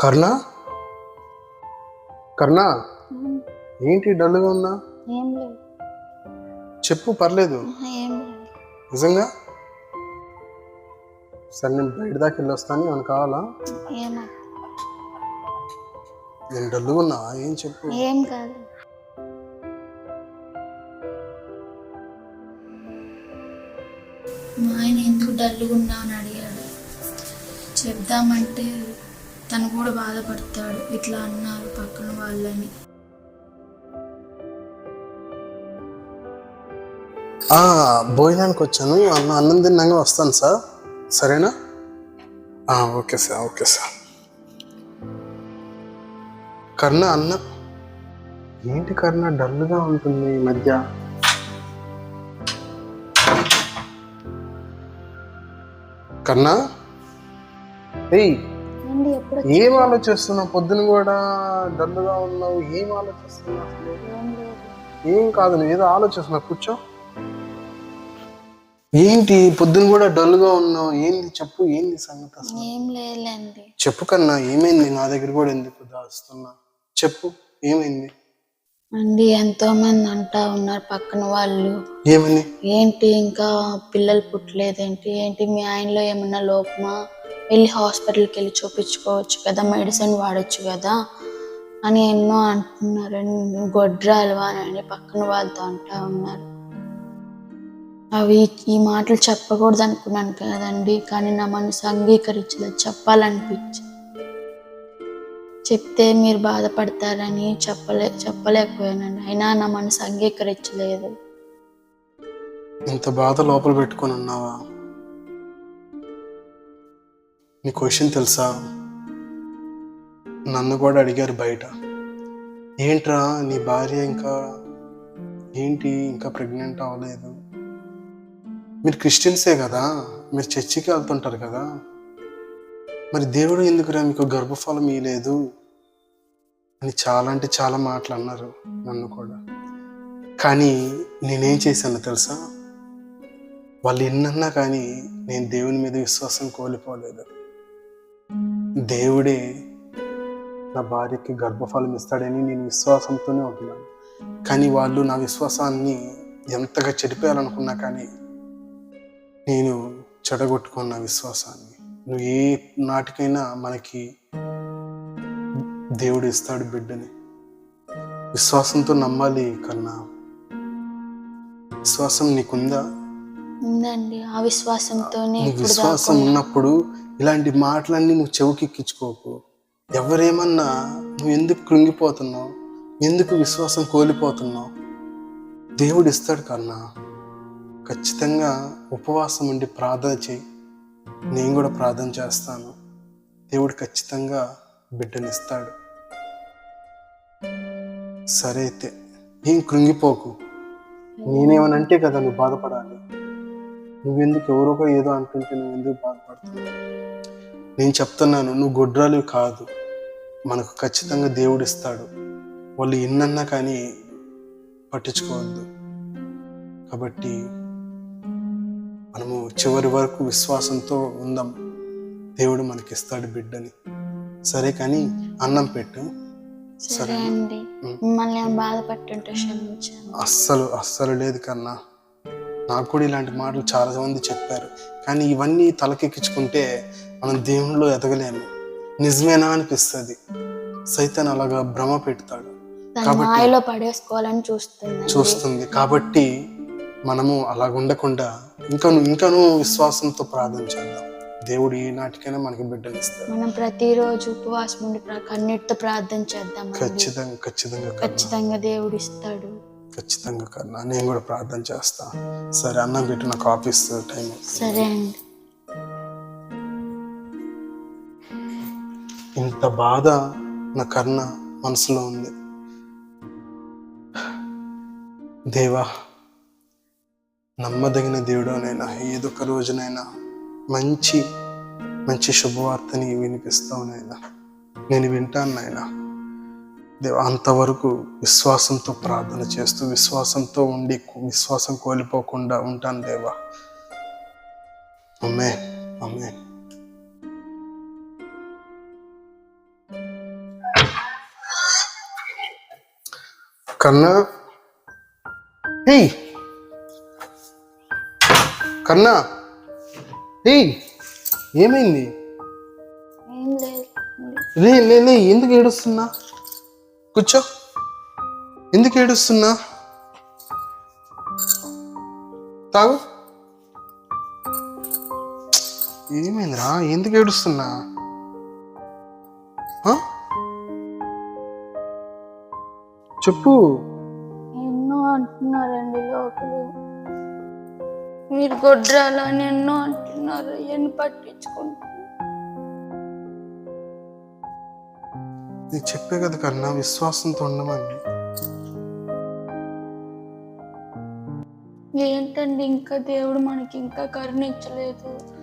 కర్ణ కర్ణ ఉమ్, ఏంటి డల్గా ఉన్నా? ఏం లేదు. చెప్పు, పర్లేదు. ఏం లేదు. నిజంగా? సరే, నేను బయట దాకా వెళ్ళొస్తాను. ఏమైనా కావాలా? ఏమో. నేను డల్గా ఉన్నా, ఏం చెప్పు. ఏం కాదు. మా ఆయన ఎందుకు డల్గా ఉన్నావు అని అడిగాడు. చెప్దామంటే తను కూడా బాధపడతాడు, ఇట్లా అన్నారు పక్కన వాళ్ళని. భోజనానికి వచ్చాను. అన్నం తిన్నాక వస్తాను సార్. సరేనా? Okay sir, okay sir. Karna అన్న ఏంటి కర్ణ డల్గా ఉంటుంది ఈ మధ్య? కర్ణ, ఏయ్, ఏంటి ఎప్పుడు ఏం ఆలోచిస్తున్నావు? పొద్దున కూడా డల్గా ఉన్నావు. ఏం ఆలోచిస్తున్నావు అసలు? ఏం లేదు. ఏం కాదు, నువ్వు ఏదో ఆలోచిస్తున్నావు. కూర్చో. ఏంటి పొద్దున కూడా డల్గా ఉన్నావు? ఏంది చెప్పు, ఏంది సంగతి అసలు? ఏం లేదులేండి. చెప్పు కన్నా, ఏమైంది? నా దగ్గర కూడా ఎందుకు దాస్తున్నా? చెప్పు, ఏమైంది? అండి, ఎంతో మంది అంటా ఉన్నారు పక్కన వాళ్ళు. ఏమని? ఏంటి ఇంకా పిల్లలు పుట్టలేదేంటి, ఏంటి మీ ఆయనలో ఏమన్నా లోపమా, వెళ్ళి హాస్పిటల్కి వెళ్ళి చూపించుకోవచ్చు కదా, మెడిసిన్ వాడచ్చు కదా అని ఎన్నో అంటున్నారండి. గొడ్రాలు అని పక్కన వాళ్ళతో అంటా ఉన్నారు. అవి ఈ మాటలు చెప్పకూడదు అనుకున్నాను కదండి, కానీ నా మనసు అంగీకరించలేదు. చెప్పాలనిపించి చెప్తే మీరు బాధపడతారని చెప్పలేకపోయానండి. అయినా నా మనసు అంగీకరించలేదు. ఇంత బాధ లోపల పెట్టుకొని ఉన్నావా? నీ క్వశ్చన్ తెలుసా? నన్ను కూడా అడిగారు బయట, ఏంట్రా నీ భార్య ఇంకా ప్రెగ్నెంట్ అవ్వలేదు? మీరు క్రిస్టియన్సే కదా, మీరు చర్చికి వెళ్తుంటారు కదా, మరి దేవుడు ఎందుకురా మీకు గర్భఫలం ఇవ్వలేదు అని చాలా అంటే చాలా మాటలు అన్నారు నన్ను కూడా. కానీ నేనేం చేశాను తెలుసా? వాళ్ళు ఎన్నన్నా కానీ నేను దేవుని మీద విశ్వాసం కోల్పోలేదు. దేవుడే నా భార్యకి గర్భఫలం ఇస్తాడని నేను విశ్వాసంతోనే ఉంటున్నాను. కానీ వాళ్ళు నా విశ్వాసాన్ని ఎంతగా చెడిపోయాలనుకున్నా కానీ నేను చెడగొట్టుకున్న విశ్వాసాన్ని. నువ్వు ఏ నాటికైనా మనకి దేవుడు ఇస్తాడు బిడ్డని. విశ్వాసంతో నమ్మాలి కన్నా. విశ్వాసం నీకుందా? ఉందండి, ఆ విశ్వాసంతోనే. నీకు విశ్వాసం ఉన్నప్పుడు ఇలాంటి మాటలన్నీ నువ్వు చెవికెక్కించుకోకు. ఎవరేమన్నా నువ్వు ఎందుకు కృంగిపోతున్నావు? ఎందుకు విశ్వాసం కోల్పోతున్నావు? దేవుడు ఇస్తాడు కన్నా. ఖచ్చితంగా ఉపవాసం ఉండి ప్రార్థన చేయి. నేను కూడా ప్రార్థన చేస్తాను. దేవుడు ఖచ్చితంగా బిడ్డనిస్తాడు. సరే అయితే ఏం కృంగిపోకు. నేనేమనంటే కదా నువ్వు బాధపడాలి. నువ్వెందుకు ఎవరొక ఏదో అంటుంటే నువ్వెందుకు బాధపడుతున్నావు? నేను చెప్తున్నాను, నువ్వు గొడ్రాలు కాదు. మనకు ఖచ్చితంగా దేవుడు ఇస్తాడు. వాళ్ళు ఎన్నన్నా కానీ పట్టించుకోవద్దు. కాబట్టి మనము చివరి వరకు విశ్వాసంతో ఉందాం. దేవుడు మనకిస్తాడు బిడ్డని. సరే, కానీ అన్నం పెట్టు. సరే అండి, మిమ్మల్ని నేను బాధపట్టుంటే క్షమించండి. అస్సలు లేదు కన్నా. నాకు కూడా ఇలాంటి మాటలు చాలా మంది చెప్పారు. కానీ ఇవన్నీ తలకెక్కించుకుంటే మనం దేవునిలో ఎదగలేము. నిజమేనా అనిపిస్తుంది. సైతాన్ అలాగా భ్రమ పెడతాడు మాయలో పడేసుకోవాలని చూస్తుంది. కాబట్టి మనము అలాగ ఉండకుండా ఇంకాను విశ్వాసంతో ప్రార్థన చేద్దాం. దేవుడు ఏ నాటికైనా మనకి బిడ్డలు ఇస్తాడు. మనం ప్రతిరోజు ఉపవాసం ఉండి కన్నీటితో ప్రార్థన చేద్దాం. ఖచ్చితంగా దేవుడు ఇస్తాడు. ఖచ్చితంగా కన్నా. నేను కూడా ప్రార్థన చేస్తా. సరే, అన్నం పెట్టి నాకు ఆఫీస్ టైం. సరే అండి. ఇంత బాధ నా కర్ణ మనసులో ఉంది. దేవా, నమ్మదగిన దేవుడోనైనా ఏదొక రోజునైనా మంచి మంచి శుభవార్తని వినిపిస్తావు నాయనా. నేను వింటాను నాయనా. దేవా, అంతవరకు విశ్వాసంతో ప్రార్థన చేస్తూ విశ్వాసంతో ఉండి విశ్వాసం కోల్పోకుండా ఉంటాను దేవా. ఆమేన్. కన్నా, ఏయ్ కన్నా, ఏయ్ ఏమైంది? ఏం లేదు. లే లే లే, ఎందుకు ఏడుస్తున్నా? కూర్చో. ఎందుకు ఏడుస్తున్నా? తాగు. ఏమైందిరా? ఎందుకు ఏడుస్తున్నా? ఆ? చెప్పు. ఎన్నో అంటున్నారండి లోపల. మీరు గొడ్రాలని ఎన్నో అంటున్నారు, ఎన్ని పట్టించుకుంటున్నారు. నీకు చెప్పే కదా కన్నా, విశ్వాసంతో ఉండమని. ఏంటండి ఇంకా దేవుడు మనకి ఇంకా కరుణించలేదు.